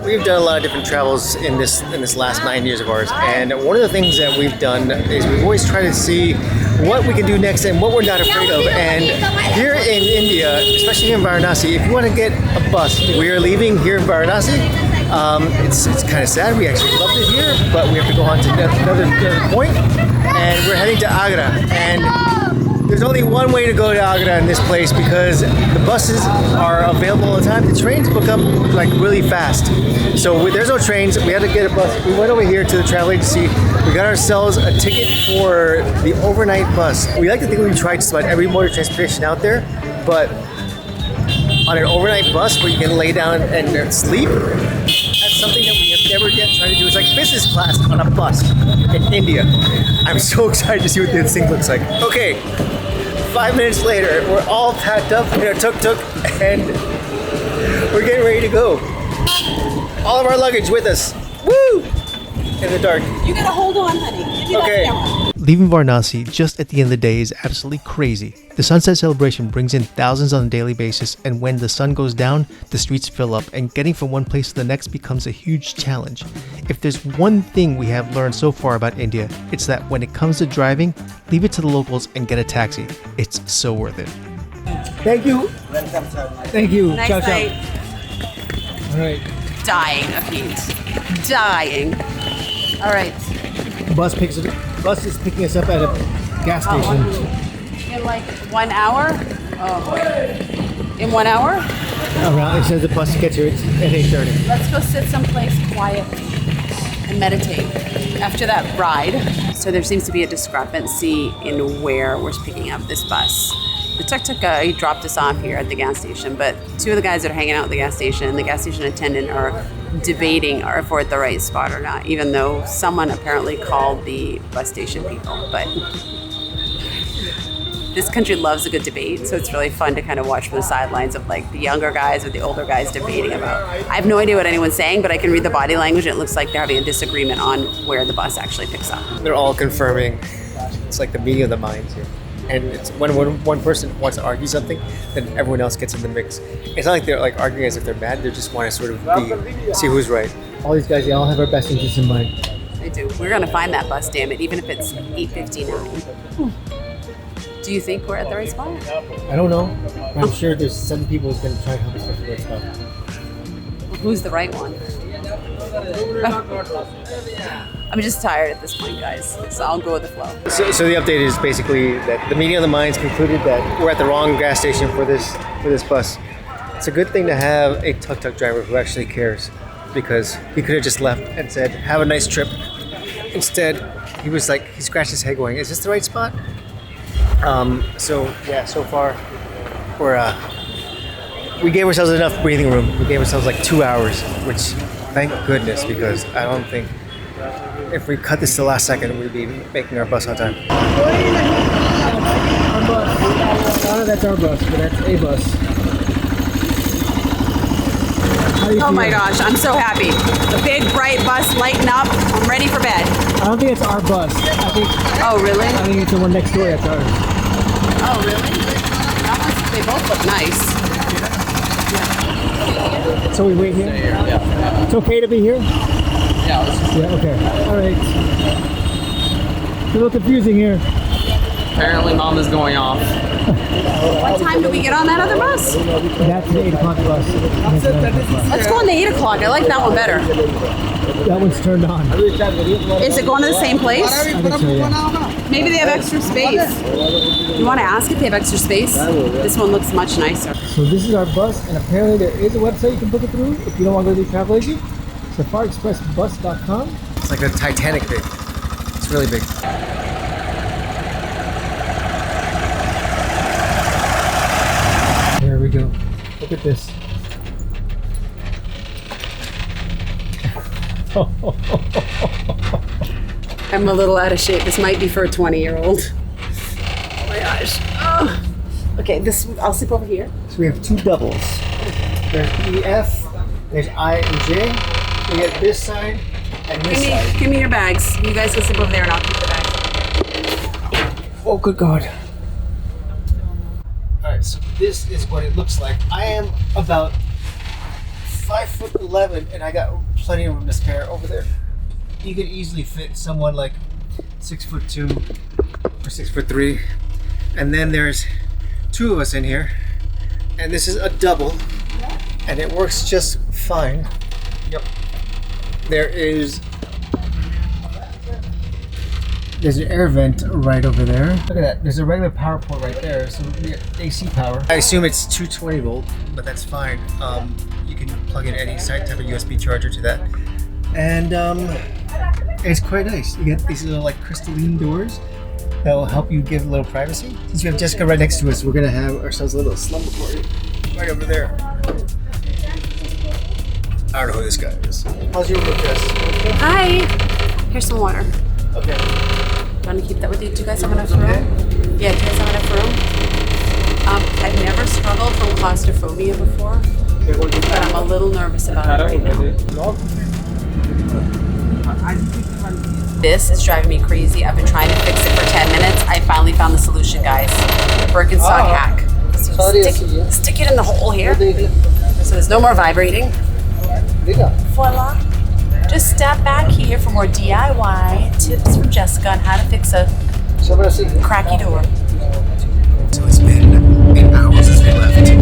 we've done a lot of different travels in this last 9 years of ours, and one of the things that we've done is we've always tried to see what we can do next and what we're not afraid of. And here in India, especially here in Varanasi, if you want to get a bus, we are leaving here in Varanasi. It's kind of sad. We actually loved it here, but we have to go on to another point, and we're heading to Agra. And there's only one way to go to Agra in this place because the buses are available all the time. The trains book up like really fast. So there's no trains. We had to get a bus. We went over here to the travel agency. We got ourselves a ticket for the overnight bus. We like to think we've tried just about every mode of transportation out there, but on an overnight bus where you can lay down and sleep, that's something that we have never yet tried to do. It's like business class on a bus in India. I'm so excited to see what this thing looks like. Okay, 5 minutes later, we're all packed up in a tuk-tuk and we're getting ready to go. All of our luggage with us. Woo! In the dark. You gotta hold on, honey. Give me Okay. that camera. Leaving Varanasi just at the end of the day is absolutely crazy. The sunset celebration brings in thousands on a daily basis, and when the sun goes down, the streets fill up, and getting from one place to the next becomes a huge challenge. If there's one thing we have learned so far about India, it's that when it comes to driving, leave it to the locals and get a taxi. It's so worth it. Thank you. Thank you. Nice Ciao, night. ciao. All right. Dying of heat. Dying. All right. Bus is picking us up at a gas station. In like 1 hour? Oh boy. In 1 hour? Around, it says the bus gets here at 8:30. Let's go sit someplace quiet and meditate after that ride. So there seems to be a discrepancy in where we're picking up this bus. The tuk-tuk guy dropped us off here at the gas station, but two of the guys that are hanging out at the gas station and the gas station attendant are debating if we're at the right spot or not, even though someone apparently called the bus station people. But this country loves a good debate, so it's really fun to kind of watch from the sidelines of like the younger guys or the older guys debating about. I have no idea what anyone's saying, but I can read the body language and it looks like they're having a disagreement on where the bus actually picks up. They're all confirming. It's like the meeting of the minds here. And it's when one person wants to argue something, then everyone else gets in the mix. It's not like they're like arguing as if they're mad. They just want to sort of see who's right. All these guys, they all have our best interests in mind. They do. We're gonna find that bus, damn it, even if it's 8:59. Do you think we're at the right spot? I don't know. I'm sure there's 7 people who's going to try and help us get the right spot. Who's the right one? I'm just tired at this point, guys, so I'll go with the flow. So the update is basically that the meeting of the minds concluded that we're at the wrong gas station for this bus. It's a good thing to have a tuk-tuk driver who actually cares, because he could have just left and said, "Have a nice trip." Instead, he was like, he scratched his head going, "Is this the right spot?" So far we gave ourselves enough breathing room. We gave ourselves like 2 hours, which thank goodness, because I don't think if we cut this to the last second, we'd be making our bus on time. Our bus. No, that's our bus, but that's a bus. Oh my gosh, I'm so happy. The big bright bus lighting up. I'm ready for bed. I don't think it's our bus. Oh really? I think it's the one next door. That's ours. Oh really? They both look nice. So we wait here? Yeah. It's okay to be here? Yeah, okay. All right. It's a little confusing here. apparently mom is going off. What time do we get on that other bus? That's the 8 o'clock bus. Let's go on the 8 o'clock. I like that one better. That one's turned on. Is it going to the same place? I think so, yeah. Maybe they have extra space. You want to ask if they have extra space? This one looks much nicer. So this is our bus, and apparently there is a website you can book it through if you don't want to go to the travel agent. SafariExpressBus.com. It's like a Titanic big. It's really big. There we go. Look at this. I'm a little out of shape. This might be for a 20-year-old. Oh my gosh. Oh. Okay, I'll sleep over here. So we have 2 doubles. There's EF, there's I and J. We get this side and this side. Give me your bags. You guys go sleep over there and I'll keep the bags. Oh, good God. Alright, so this is what it looks like. I am about 5'11", and I got plenty of room to spare over there. You could easily fit someone like 6'2" or 6'3", and then there's 2 of us in here, and this is a double, and it works just fine. Yep. There's an air vent right over there. Look at that. There's a regular power port right there, so we get AC power. I assume it's 220 volt, but that's fine. You can plug in any type of USB charger to that, and it's quite nice. You get these little like crystalline doors that will help you give a little privacy. Since we have Jessica right next to us, we're gonna have ourselves a little slumber party right over there. I don't know who this guy is. How's your room, Jess? Hi. Here's some water. Okay. Do you want to keep that with you? Do you guys have enough room? Yeah, do you guys have enough room? I've never struggled from claustrophobia before, but I'm a little nervous about it right now. This is driving me crazy. I've been trying to fix it for 10 minutes. I finally found the solution, guys. Birkenstock hack. So stick it in the hole here, so there's no more vibrating. Voila. Just step back here for more DIY tips from Jessica on how to fix a cracky door. So it's been 8 hours since we left, and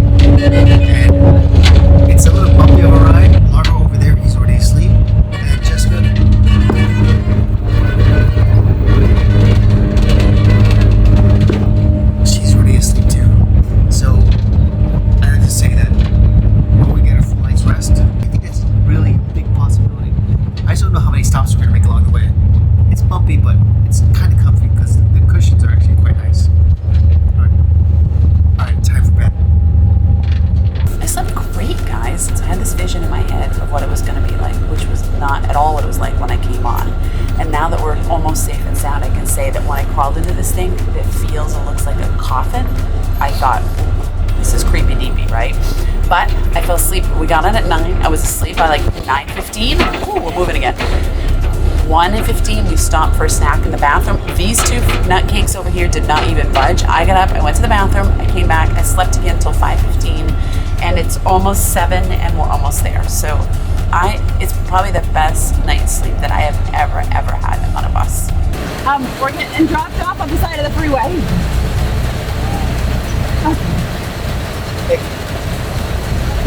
it's a little bumpy of a ride. Largo over there, he's already asleep, and Jessica. She's already asleep too. So I have to say that when we get a full night's rest, I think that's really a big possibility. I just don't know how many stops we're gonna make along the way. It's bumpy, but it's kind of comfy because the cushions are actually quite nice. Alright, time for bed. I slept great, guys. I had this vision in my head of what it was going to be like, which was not at all what it was like when I came on. And now that we're almost safe and sound, I can say that when I crawled into this thing, it feels and looks like a coffin. I thought, this is creepy deepy, right? But I fell asleep. We got on at 9. I was asleep by like 9:15. Ooh, we're moving again. 1:15, we stopped for a snack in the bathroom. These 2 nutcakes over here did not even budge. I got up, I went to the bathroom, I came back, I slept again until 5:15, and it's almost 7 and we're almost there. So it's probably the best night's sleep that I have ever had on a bus. We're getting dropped off on the side of the freeway.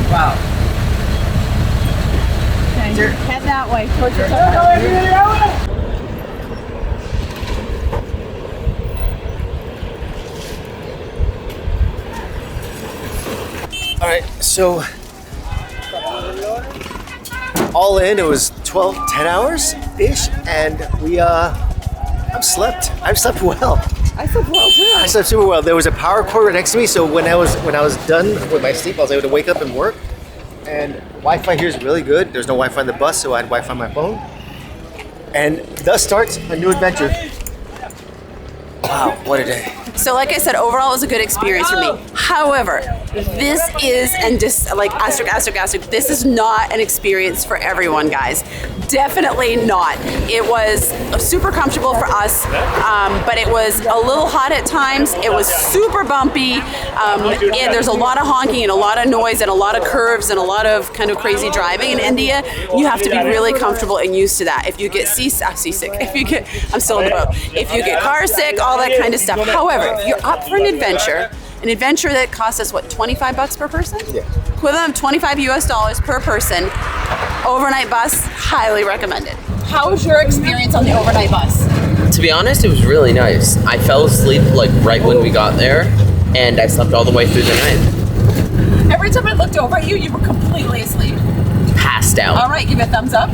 Wow. Okay, head that way towards your car. All right, so all in, it was 10 hours-ish, and I've slept well. I slept well too. I slept super well. There was a power cord right next to me, so when I was done with my sleep, I was able to wake up and work. And Wi-Fi here is really good. There's no Wi-Fi on the bus, so I had Wi-Fi on my phone. And thus starts a new adventure. Wow, what a day. So like I said, overall it was a good experience for me. However, this is, and just like asterisk, this is not an experience for everyone, guys. Definitely not. It was super comfortable for us, but it was a little hot at times. It was super bumpy. And there's a lot of honking and a lot of noise and a lot of curves and a lot of kind of crazy driving in India. You have to be really comfortable and used to that. If you get seasick, I'm still in the boat. If you get car sick, all that kind of stuff. However, if you're up for an adventure that costs us, what, $25 per person? Yeah. Equivalent of $25 US per person. Overnight bus, highly recommended. How was your experience on the overnight bus? To be honest, it was really nice. I fell asleep like right when we got there, and I slept all the way through the night. Every time I looked over at you, you were completely asleep. Passed out. All right, give it a thumbs up.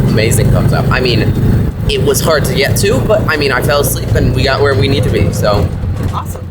Amazing thumbs up. I mean, it was hard to get to, but I mean, I fell asleep and we got where we need to be, so. Awesome.